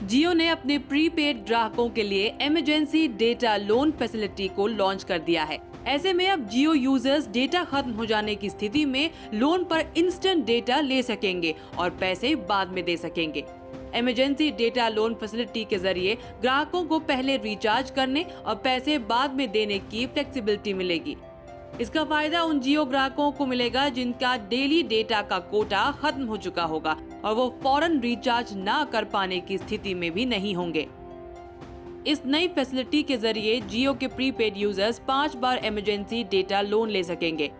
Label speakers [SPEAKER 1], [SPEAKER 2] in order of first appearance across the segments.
[SPEAKER 1] जियो ने अपने प्रीपेड ग्राहकों के लिए इमरजेंसी डेटा लोन फैसिलिटी को लॉन्च कर दिया है। ऐसे में अब जियो यूजर्स डेटा खत्म हो जाने की स्थिति में लोन पर इंस्टेंट डेटा ले सकेंगे और पैसे बाद में दे सकेंगे। इमरजेंसी डेटा लोन फैसिलिटी के जरिए ग्राहकों को पहले रिचार्ज करने और पैसे बाद में देने की फ्लेक्सिबिलिटी मिलेगी। इसका फायदा उन जियो ग्राहकों को मिलेगा जिनका डेली डेटा का कोटा खत्म हो चुका होगा और वो फौरन रिचार्ज ना कर पाने की स्थिति में भी नहीं होंगे। इस नई फैसिलिटी के जरिए जियो के प्रीपेड यूजर्स 5 बार इमरजेंसी डेटा लोन ले सकेंगे।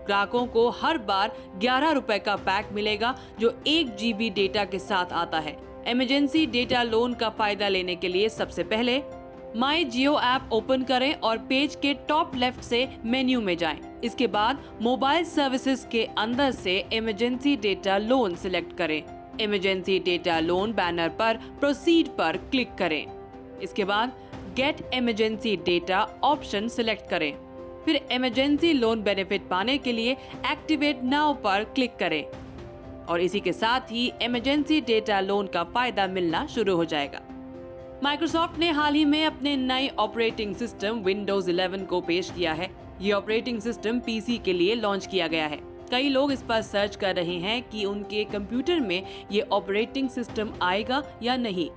[SPEAKER 1] ग्राहकों को हर बार 11 रुपए का पैक मिलेगा जो 1 GB डेटा के साथ आता है। इमरजेंसी डेटा लोन का फायदा लेने के लिए सबसे पहले माई जियो ऐप ओपन करें और पेज के टॉप लेफ्ट से मेन्यू में जाएं। इसके बाद मोबाइल सर्विसेज के अंदर से इमरजेंसी डेटा लोन सिलेक्ट करें। इमरजेंसी डेटा लोन बैनर पर प्रोसीड पर क्लिक करें। इसके बाद get emergency data option select करें। फिर इमरजेंसी लोन बेनिफिट पाने के लिए एक्टिवेट नाउ पर क्लिक करें और इसी के साथ ही इमरजेंसी डेटा लोन का फायदा मिलना शुरू हो जाएगा। माइक्रोसॉफ्ट ने हाल ही में अपने नए ऑपरेटिंग सिस्टम विंडोज 11 को पेश किया है। ये ऑपरेटिंग सिस्टम पीसी के लिए लॉन्च किया गया है। कई लोग इस पर सर्च कर रहे हैं कि उनके कंप्यूटर में ये ऑपरेटिंग सिस्टम आएगा या नहीं,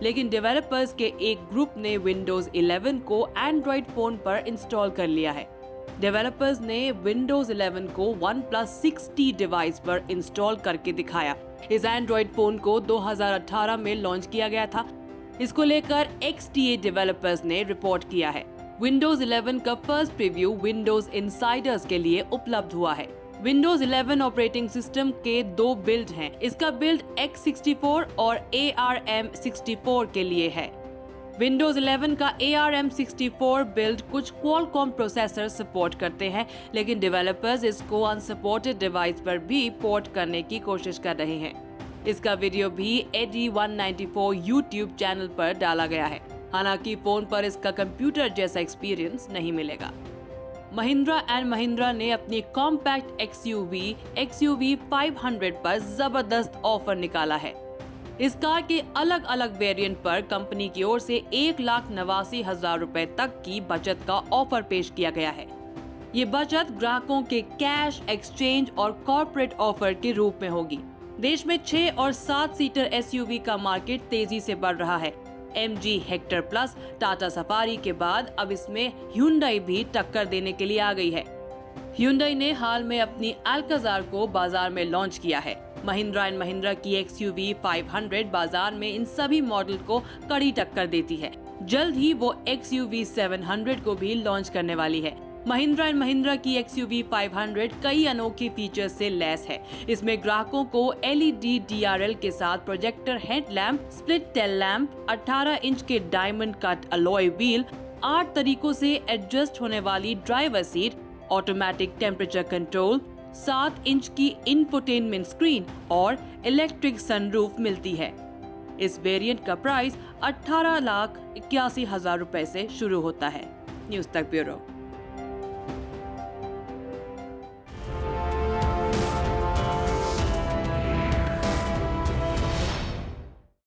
[SPEAKER 1] लेकिन डेवलपर्स के एक ग्रुप ने विंडोज 11 को एंड्रॉइड फोन पर इंस्टॉल कर लिया है। डेवलपर्स ने विंडोज 11 को OnePlus 6T डिवाइस पर इंस्टॉल करके दिखाया। इस एंड्रॉइड फोन को 2018 में लॉन्च किया गया था। इसको लेकर XDA डेवलपर्स ने रिपोर्ट किया है। विंडोज 11 का फर्स्ट प्रीव्यू विंडोज इनसाइडर्स के लिए उपलब्ध हुआ है। विंडोज 11 ऑपरेटिंग सिस्टम के 2 बिल्ड हैं। इसका बिल्ड X64 और ARM64 के लिए है। विंडोज 11 का ARM64 बिल्ड कुछ क्वालकॉम प्रोसेसर सपोर्ट करते हैं, लेकिन डेवलपर्स इसको अनसपोर्टेड डिवाइस पर भी पोर्ट करने की कोशिश कर रहे हैं। इसका वीडियो भी Eddie194 यूट्यूब चैनल पर डाला गया है। हालांकि फोन पर इसका कंप्यूटर जैसा एक्सपीरियंस नहीं मिलेगा। महिंद्रा एंड महिंद्रा ने अपनी कॉम्पैक्ट XUV 500 पर जबरदस्त ऑफर निकाला है। इस कार के अलग अलग वेरिएंट पर कंपनी की ओर से 1,89,000 रुपए तक की बचत का ऑफर पेश किया गया है। ये बचत ग्राहकों के कैश, एक्सचेंज और कॉर्पोरेट ऑफर के रूप में होगी। देश में 6 और 7 सीटर SUV का मार्केट तेजी से बढ़ रहा है। MG Hector plus, Tata safari के बाद अब इसमें Hyundai भी टक्कर देने के लिए आ गई है। Hyundai ने हाल में अपनी अल्काज़ार को बाजार में लॉन्च किया है। महिंद्रा एंड महिंद्रा की XUV 500 बाजार में इन सभी मॉडल को कड़ी टक्कर देती है। जल्द ही वो XUV 700 को भी लॉन्च करने वाली है। महिंद्रा एंड महिंद्रा की XUV 500 कई अनोखे फीचर्स से लैस है। इसमें ग्राहकों को LED DRL के साथ projector headlamp, split tail lamp, 18 inch के डायमंड कट अलॉय व्हील, 8 तरीकों से एडजस्ट होने वाली driver seat, automatic temperature control, 7 inch की इंफोटेनमेंट स्क्रीन और इलेक्ट्रिक सनरूफ मिलती है। इस वेरिएंट का प्राइस 18,81,000 रुपए से शुरू होता है। न्यूज़ तक ब्यूरो।